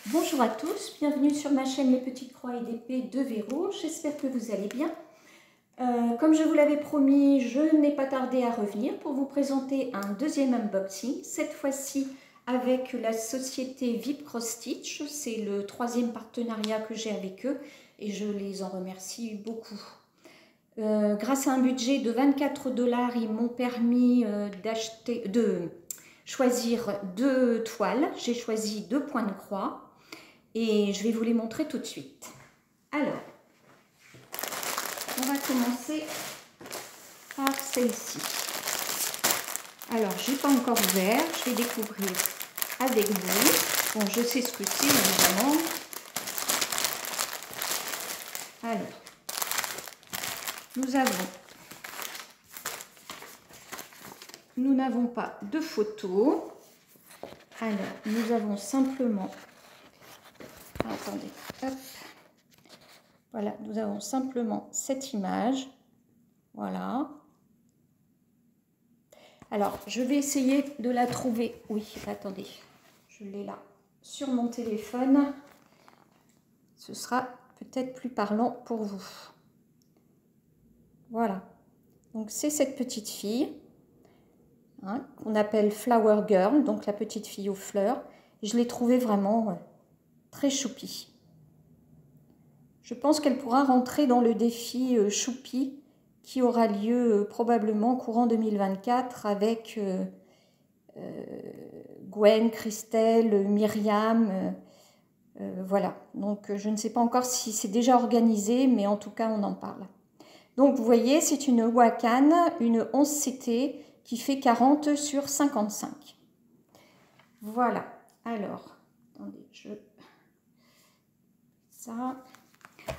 Bonjour à tous, bienvenue sur ma chaîne Les Petites Croix et d'Épée de Véro, j'espère que vous allez bien. Comme je vous l'avais promis, je n'ai pas tardé à revenir pour vous présenter un deuxième unboxing, cette fois-ci avec la société VIP Cross Stitch. C'est le troisième partenariat que j'ai avec eux et je les en remercie beaucoup. Grâce à un budget de 24 $, ils m'ont permis de choisir deux toiles. J'ai choisi 2 points de croix. Et je vais vous les montrer tout de suite. Alors, on va commencer par celle-ci. Alors, je n'ai pas encore ouvert, je vais découvrir avec vous. Bon, je sais ce que c'est, évidemment. Alors, nous n'avons pas de photo. Alors, nous avons simplement... Attendez, hop. Voilà, nous avons simplement cette image. Voilà. Alors, je vais essayer de la trouver. Oui, attendez, je l'ai là sur mon téléphone. Ce sera peut-être plus parlant pour vous. Voilà. Donc, c'est cette petite fille hein, qu'on appelle Flower Girl, donc la petite fille aux fleurs. Je l'ai trouvée vraiment très choupie. Je pense qu'elle pourra rentrer dans le défi Choupi qui aura lieu probablement courant 2024 avec Gwen, Christelle, Myriam. Voilà, donc je ne sais pas encore si c'est déjà organisé, mais en tout cas on en parle. Donc vous voyez, c'est une Wakan, une 11CT qui fait 40 sur 55. Voilà, alors, attendez,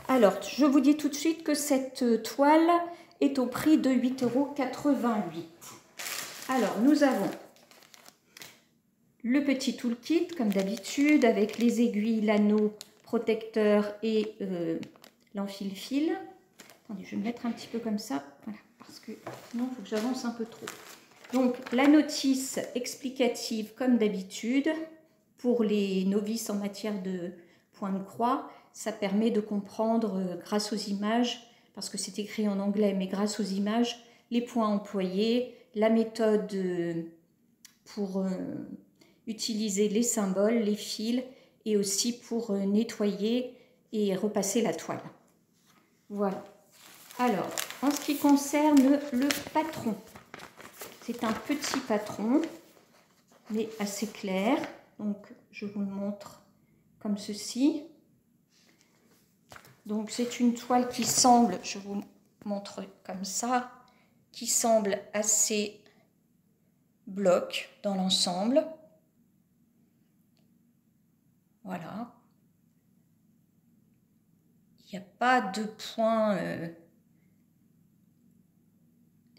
Alors, je vous dis tout de suite que cette toile est au prix de 8,88 €. Alors, nous avons le petit toolkit, comme d'habitude, avec les aiguilles, l'anneau protecteur et l'enfile-fil. Attendez, je vais me mettre un petit peu comme ça, voilà, parce que sinon, il faut que j'avance un peu trop. Donc, la notice explicative, comme d'habitude, pour les novices en matière de point de croix. Ça permet de comprendre, grâce aux images, parce que c'est écrit en anglais, mais grâce aux images, les points employés, la méthode pour utiliser les symboles, les fils, et aussi pour nettoyer et repasser la toile. Voilà. Alors, en ce qui concerne le patron, c'est un petit patron, mais assez clair. Donc, je vous le montre comme ceci. Donc, c'est une toile qui semble, je vous montre comme ça, qui semble assez bloc dans l'ensemble. Voilà. Il n'y a pas de point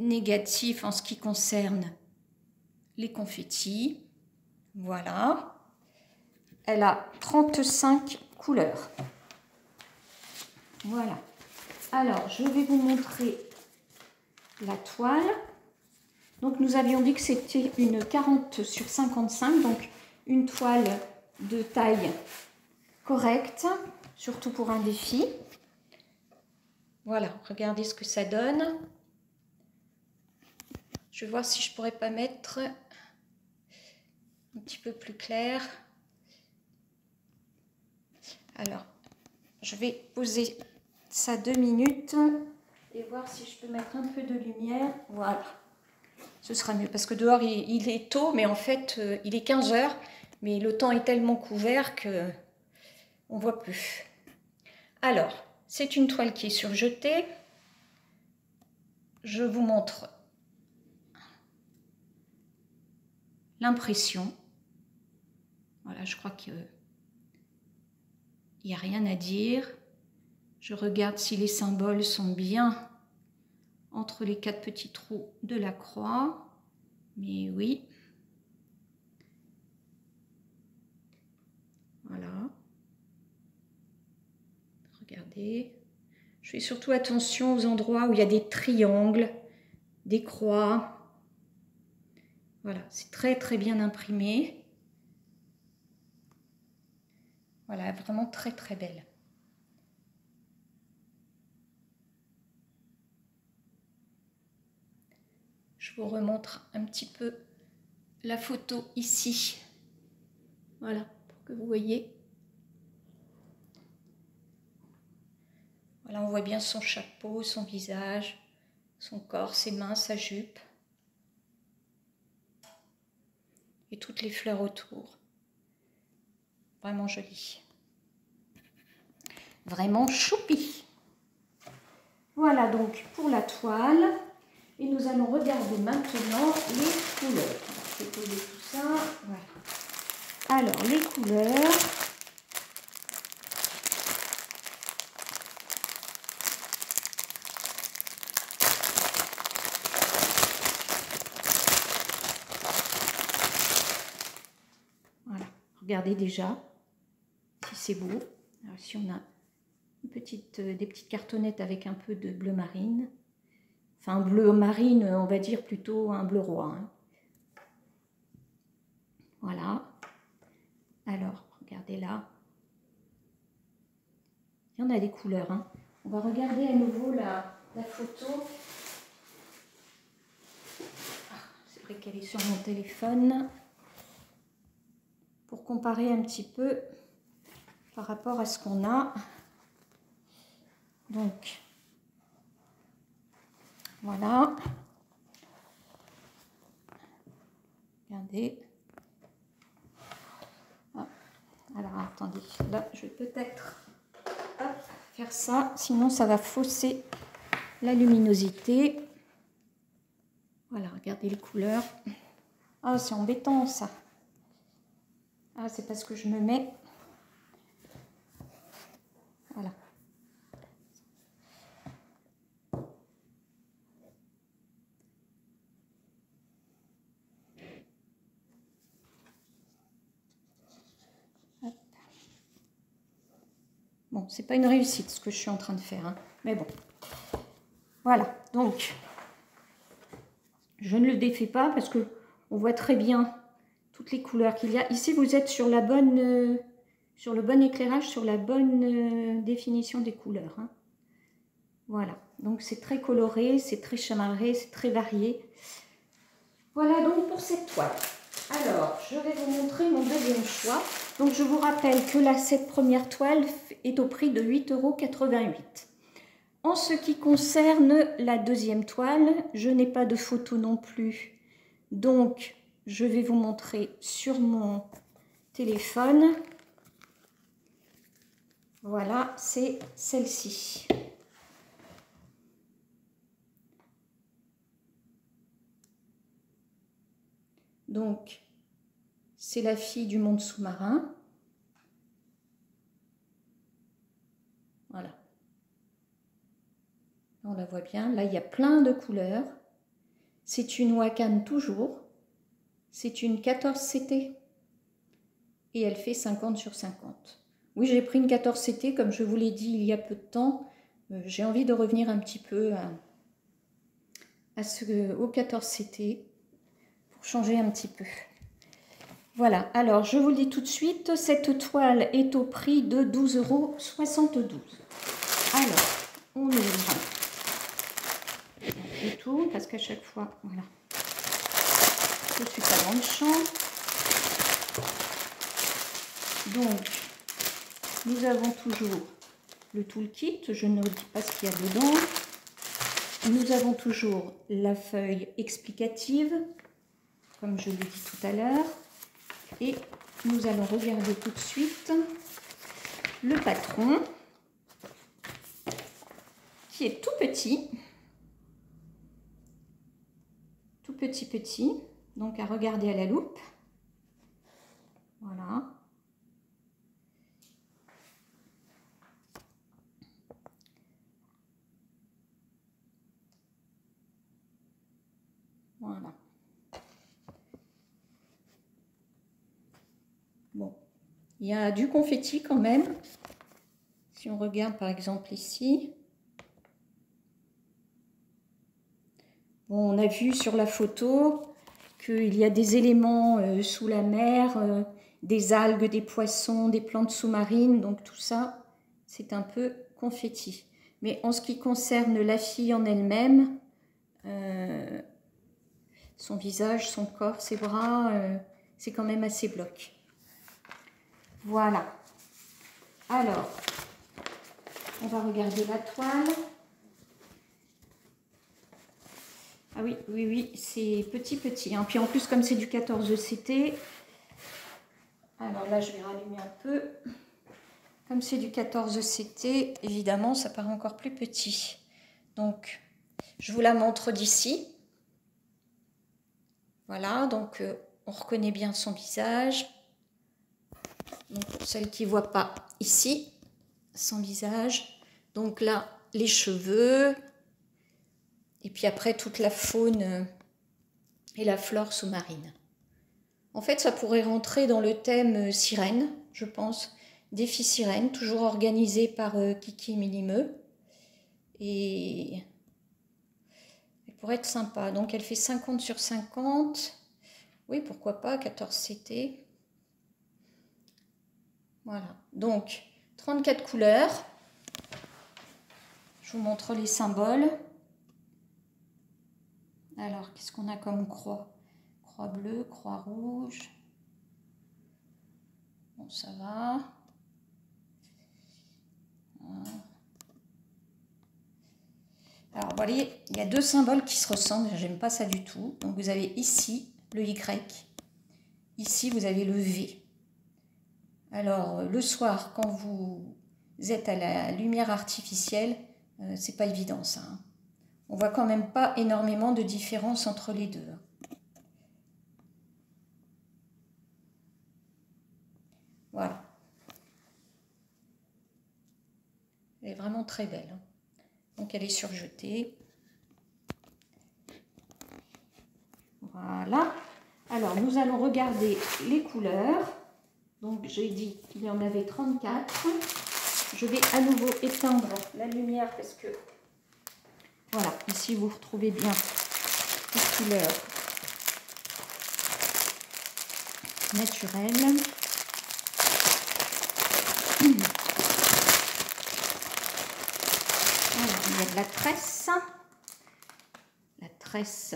négatif en ce qui concerne les confettis. Voilà. Elle a 35 couleurs. Voilà. Alors, je vais vous montrer la toile. Donc, nous avions dit que c'était une 40 sur 55, donc une toile de taille correcte, surtout pour un défi. Voilà, regardez ce que ça donne. Je vais voir si je pourrais pas mettre un petit peu plus clair. Alors, je vais poser ça 2 minutes et voir si je peux mettre un peu de lumière. Voilà, ce sera mieux parce que dehors il est tôt, mais en fait il est 15 h, mais le temps est tellement couvert que on voit plus. Alors, c'est une toile qui est surjetée. Je vous montre l'impression. Voilà, je crois qu'il n'y a rien à dire. Je regarde si les symboles sont bien entre les 4 petits trous de la croix. Mais oui. Voilà. Regardez. Je fais surtout attention aux endroits où il y a des triangles, des croix. Voilà, c'est très très bien imprimé. Voilà, vraiment très très belle. Je vous remontre un petit peu la photo ici. Voilà, pour que vous voyez. Voilà, on voit bien son chapeau, son visage, son corps, ses mains, sa jupe. Et toutes les fleurs autour. Vraiment joli. Vraiment choupi. Voilà donc pour la toile. Et nous allons regarder maintenant les couleurs. Je vais poser tout ça. Voilà. Alors, les couleurs. Voilà. Regardez déjà si c'est beau. Alors, si on a des petites cartonnettes avec un peu de bleu marine. Enfin, bleu marine, on va dire plutôt un bleu roi. Hein. Voilà. Alors, regardez là. Il y en a des couleurs. Hein. On va regarder à nouveau la photo. Ah, c'est vrai qu'elle est sur mon téléphone. Pour comparer un petit peu par rapport à ce qu'on a. Donc, voilà. Regardez. Ah, alors, attendez. Là, je vais peut-être faire ça. Sinon, ça va fausser la luminosité. Voilà, regardez les couleurs. Ah, c'est embêtant, ça. Ah, c'est parce que je me mets... Voilà. Bon, c'est pas une réussite ce que je suis en train de faire, hein. Mais bon. Voilà, donc, je ne le défais pas parce que on voit très bien toutes les couleurs qu'il y a. Ici, vous êtes sur la bonne, sur le bon éclairage, sur la bonne définition des couleurs, hein. Voilà, donc c'est très coloré, c'est très chamarré, c'est très varié. Voilà donc pour cette toile. Alors, je vais vous montrer mon deuxième choix. Donc, je vous rappelle que cette première toile est au prix de 8,88 €. En ce qui concerne la deuxième toile, je n'ai pas de photo non plus. Donc, je vais vous montrer sur mon téléphone. Voilà, c'est celle-ci. Donc, c'est la fille du monde sous-marin. Voilà. On la voit bien. Là, il y a plein de couleurs. C'est une Wachan toujours. C'est une 14 CT. Et elle fait 50 sur 50. Oui, j'ai pris une 14 CT, comme je vous l'ai dit il y a peu de temps. J'ai envie de revenir un petit peu au 14 CT pour changer un petit peu. Voilà, alors je vous le dis tout de suite, cette toile est au prix de 12,72 €. Alors, on ouvre et tout, parce qu'à chaque fois, voilà, je suis pas dans le champ. Donc, nous avons toujours le toolkit, je ne dis pas ce qu'il y a dedans. Nous avons toujours la feuille explicative, comme je l'ai dit tout à l'heure. Et nous allons regarder tout de suite le patron, qui est tout petit. Tout petit, donc à regarder à la loupe. Voilà. Voilà. Bon, il y a du confetti quand même. Si on regarde par exemple ici. Bon, on a vu sur la photo qu'il y a des éléments sous la mer. des algues, des poissons, des plantes sous-marines. Donc tout ça, c'est un peu confetti. Mais en ce qui concerne la fille en elle-même, son visage, son corps, ses bras, c'est quand même assez bloc. Voilà. Alors, on va regarder la toile. Ah oui, oui, oui, c'est petit. Hein. Puis en plus, comme c'est du 14 CT, alors là, je vais rallumer un peu. Comme c'est du 14 CT, évidemment, ça paraît encore plus petit. Donc, je vous la montre d'ici. Voilà, donc on reconnaît bien son visage. Donc, pour celles qui ne voient pas ici, son visage. Donc là, les cheveux. Et puis après, toute la faune et la flore sous-marine. En fait, ça pourrait rentrer dans le thème sirène, je pense. Défi sirène, toujours organisé par Kiki Millimeux. Et elle pourrait être sympa. Donc elle fait 50 sur 50. Oui, pourquoi pas, 14 CT. Voilà. Donc, 34 couleurs. Je vous montre les symboles. Alors, qu'est-ce qu'on a comme croix? Croix bleue, croix rouge. Bon, ça va. Alors, vous voyez, il y a deux symboles qui se ressemblent. J'aime pas ça du tout. Donc, vous avez ici le Y. Ici, vous avez le V. Alors, le soir, quand vous êtes à la lumière artificielle, c'est pas évident ça. Hein. On voit quand même pas énormément de différence entre les deux. Voilà. Elle est vraiment très belle. Hein. Donc elle est surjetée. Voilà. Alors nous allons regarder les couleurs. Donc j'ai dit qu'il y en avait 34. Je vais à nouveau éteindre la lumière parce que voilà, ici vous retrouvez bien les couleurs naturelles. Alors, il y a de la tresse. La tresse,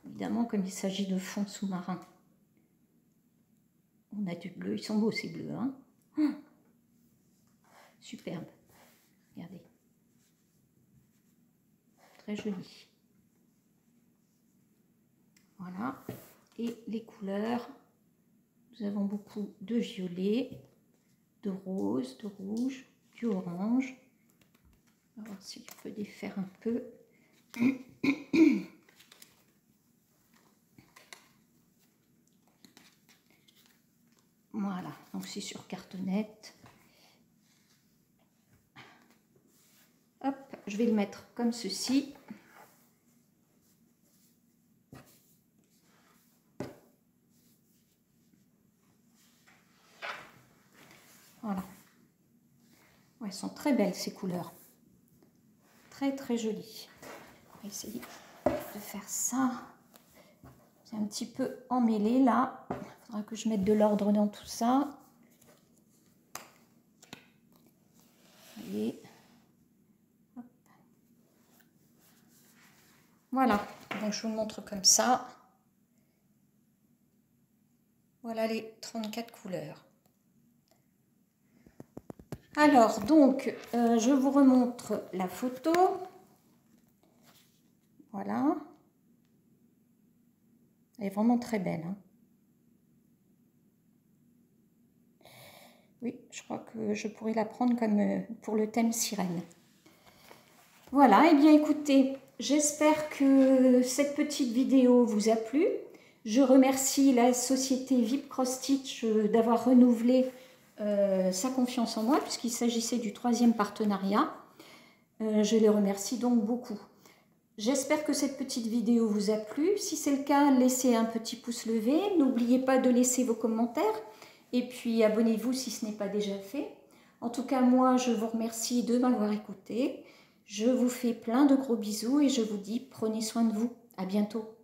évidemment, comme il s'agit de fond sous-marin. On a du bleu. Ils sont beaux, ces bleus. Hein. Superbe. Regardez. Très joli. Voilà. Et les couleurs. Nous avons beaucoup de violet, de rose, de rouge, du orange. On va voir si je peux défaire un peu. Voilà, donc c'est sur cartonnette. Hop, je vais le mettre comme ceci. Voilà. Ouais, elles sont très belles ces couleurs. Très très jolies. On va essayer de faire ça. C'est un petit peu emmêlé là. Il faudra que je mette de l'ordre dans tout ça. Vous voyez. Hop. Voilà, donc je vous le montre comme ça. Voilà les 34 couleurs. Alors, donc, je vous remontre la photo. Voilà. Elle est vraiment très belle. Hein. Oui, je crois que je pourrais la prendre comme pour le thème sirène. Voilà, et bien écoutez, j'espère que cette petite vidéo vous a plu. Je remercie la société VIP Cross Stitch d'avoir renouvelé sa confiance en moi, puisqu'il s'agissait du 3e partenariat. Je les remercie donc beaucoup. J'espère que cette petite vidéo vous a plu. Si c'est le cas, laissez un petit pouce levé. N'oubliez pas de laisser vos commentaires. Et puis abonnez-vous si ce n'est pas déjà fait. En tout cas, moi, je vous remercie de m'avoir écouté. Je vous fais plein de gros bisous et je vous dis prenez soin de vous. À bientôt.